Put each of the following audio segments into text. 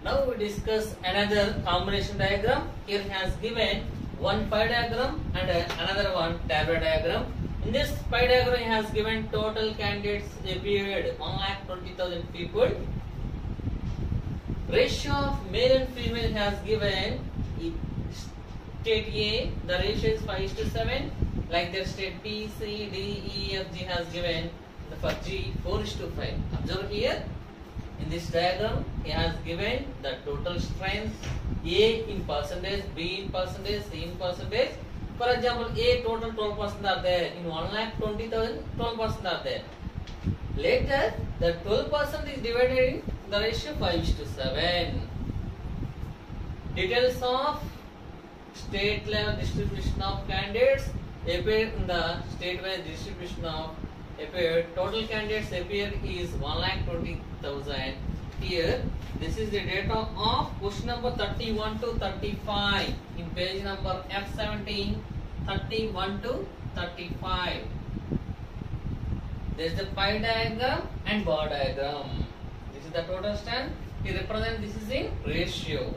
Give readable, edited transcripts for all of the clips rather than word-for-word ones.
Now we discuss another combination diagram. Here he has given one pie diagram and another one tabular diagram. In this pie diagram he has given total candidates appeared 1,20,000 people. Ratio of male and female he has given. State A, the ratio is 5:7. Like that, state B, C, D, E, F, G has given for G 4:5. Observe here. In this diagram, he has given the total strength A in percentage, B in percentage, C in percentage. For example, A total 12% are there. In 1,20,000, 12% are there. Later, the 12% is divided in the ratio 5:7. Details of state level distribution of candidates appear in the state-wise distribution of appeared. Total candidates appear is 1,20,000. Here, this is the data of question number 31 to 35 in page number F17, 31 to 35. There is the pie diagram and bar diagram. This is the total strength. He represent this is in ratio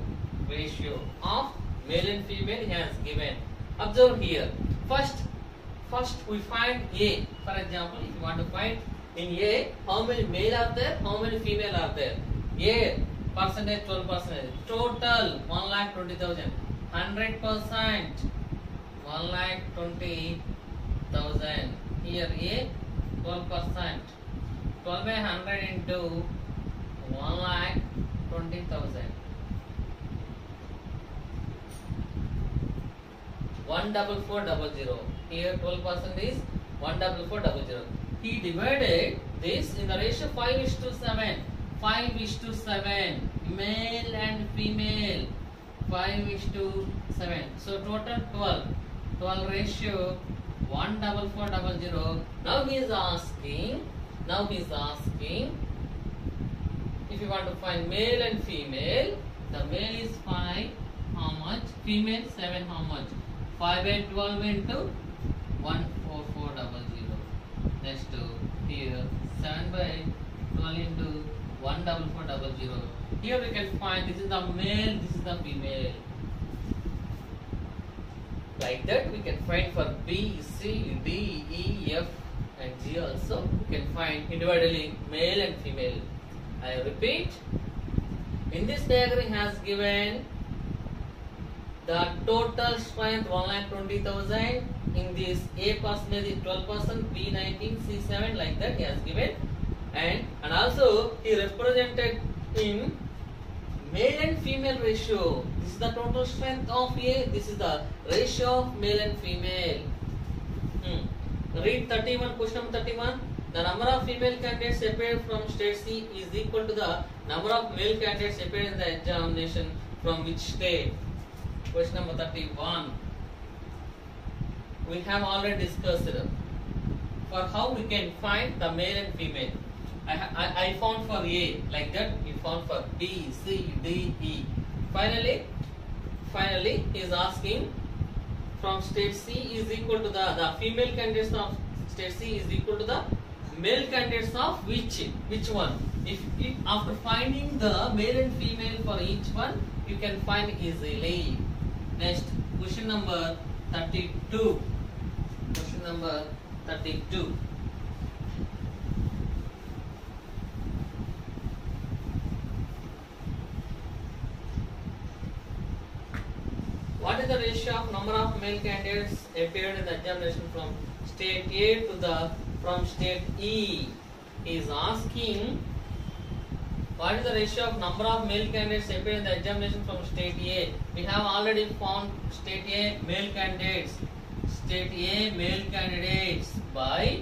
of male and female he has given. Observe here. First we find A. For example, if you want to find in A how many male are there, how many female are there. A percentage 12%. Total 1,20,000. 100% 1,20,000. Here A 12%. 12 by 100 into 1,20,000. 14400. Here 12% is 14400. He divided this in the ratio 5:7. 5:7. Male and female. 5:7. So total 12. 12 ratio 14400. Now he is asking. If you want to find male and female, the male is 5. How much? Female 7. How much? 5 by 12 into 14400. Next here 7 by 12 into 14400. Here we can find this is the male, this is the female. Like that we can find for B, C, D, E, F and G also. We can find individually male and female. I repeat. In this diagram has given the total strength 1,20,000. In this A percentage is 12%, B 19, C 7, like that he has given. And also he represented in male and female ratio. This is the total strength of A. This is the ratio of male and female. Read 31, question number 31. The number of female candidates appeared from state C is equal to the number of male candidates appeared in the examination from which state? Question number 31. We have already discussed for how we can find the male and female. I found for A, like that we found for B, C, D, E. Finally he is asking from state C is equal to the female candidates of state C is equal to the male candidates of which one? If after finding the male and female for each one, you can find easily. Next, question number 32. Question number 32. What is the ratio of number of male candidates appeared in the examination from state A to from state E? He is asking what is the ratio of number of male candidates appeared in the examination from state A? We have already found state A male candidates. State A male candidates by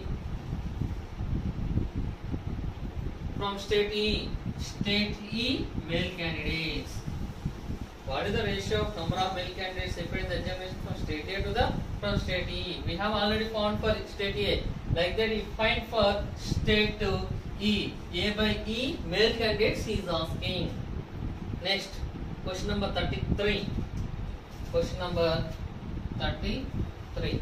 from state E. State E male candidates. What is the ratio of number of male candidates appeared in the examination from state A to from state E? We have already found for state A. Like that, you find for state E. A by E male candidates he is asking. Next, question number 33. Question number 33.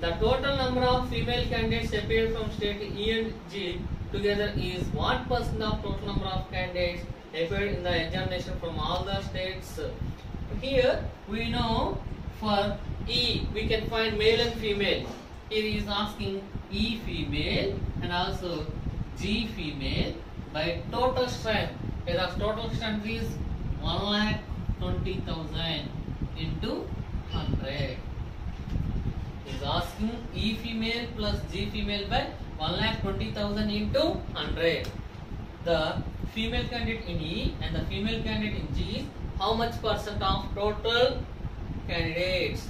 The total number of female candidates appeared from state E and G together is what percent of total number of candidates appeared in the examination from all the states. Here we know for E we can find male and female. Here he is asking E female and also G female by total strength. Here the total strength is 1,20,000 into 100. He is asking E female plus G female by 1,20,000 into 100. The female candidate in E and the female candidate in G is how much percent of total candidates?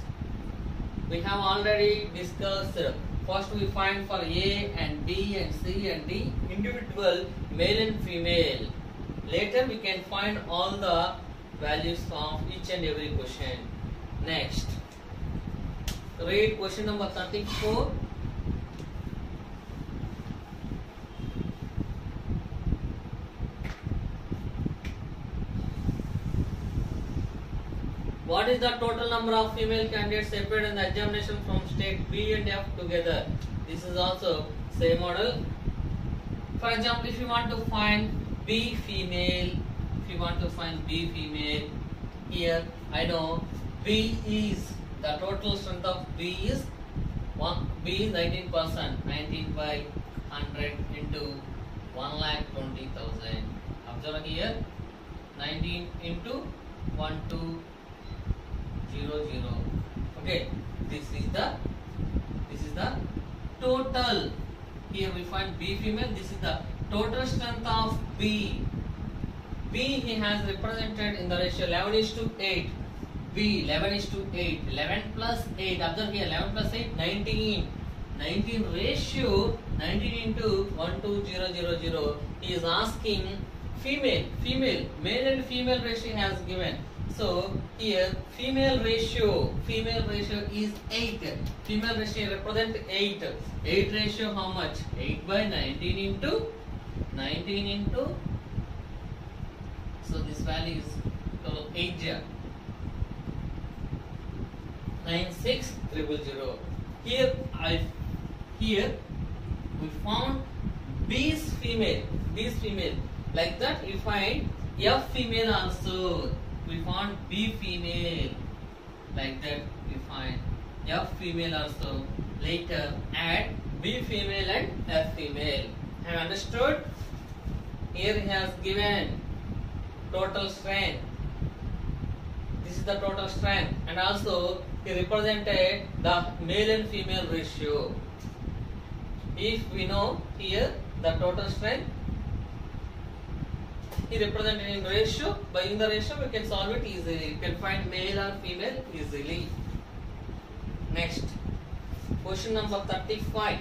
We have already discussed. First we find for A and B and C and D individual male and female. Later we can find all the values of each and every question. Next, read question number 34. What is the total number of female candidates appeared in the examination from state B and F together? This is also same model. For example, if you want to find B female, here I know B is the total strength of B is 19%. 19 by 100 into 1,20,000. Observe here, 19 into 1200. Okay, this is the total. Here we find B female. This is the total strength of B. B he has represented in the ratio 11:8. B 11:8. 11 plus 8. Observe here, 11 plus 8, 19. 19 ratio 19 into 12000. He is asking female. Male and female ratio has given. So here female ratio is 8. Female ratio represent 8. 8 ratio how much? 8 by 19 into so this value is 8 96,000. Here we found B's female. Like that we find F female also. We found B female. Like that we find F female also. Later add B female and F female. Have understood? Here he has given total strength. This is the total strength, and also he represented the male and female ratio. If we know here the total strength, he represented in ratio. By in the ratio we can solve it easily. You can find male or female easily. Next, question number 35.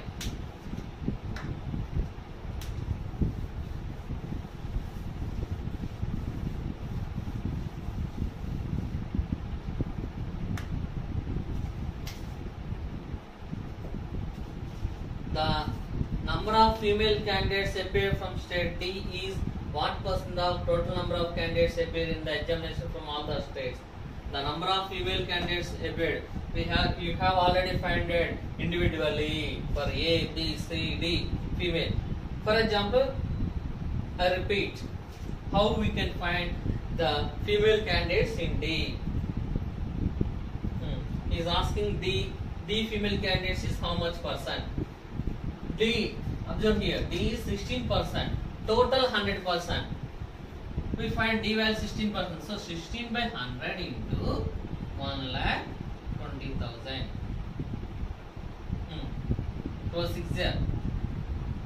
The number of female candidates appear from state D is what percent of total number of candidates appear in the examination from all the states? The number of female candidates appeared. You have already found it individually for A, B, C, D female. For example, I repeat how we can find the female candidates in D. He is asking D female candidates is how much percent? D, observe here, D is 16%, total 100%. We find D value 16%, so 16 by 100 into 1,20,000. 12 6 0,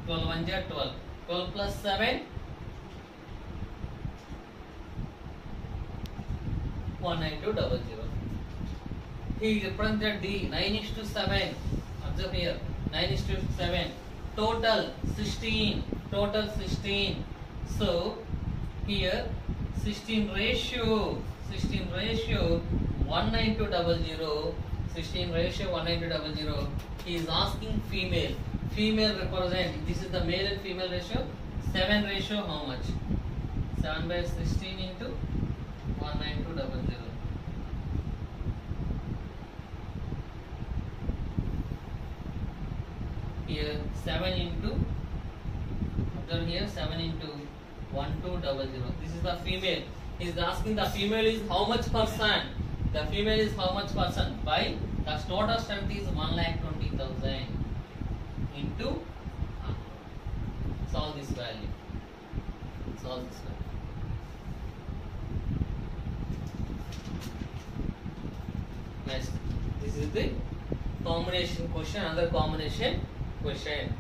12 1 0, 12, 12 plus 7, 19200. He represented D 9:7. Observe here, 9:7. Total 16. So here 16 ratio 19200. 16 ratio 19200. He is asking female. Female represent. This is the male and female ratio. 7 ratio how much? 7 by 16 into 19200. Here 7 into 7 into 1200. This is the female. He is asking the female is how much percent? The female is how much percent? By the total strength is 1,20,000 into solve this value. Solve this value. Next, this is the combination question. Another combination question.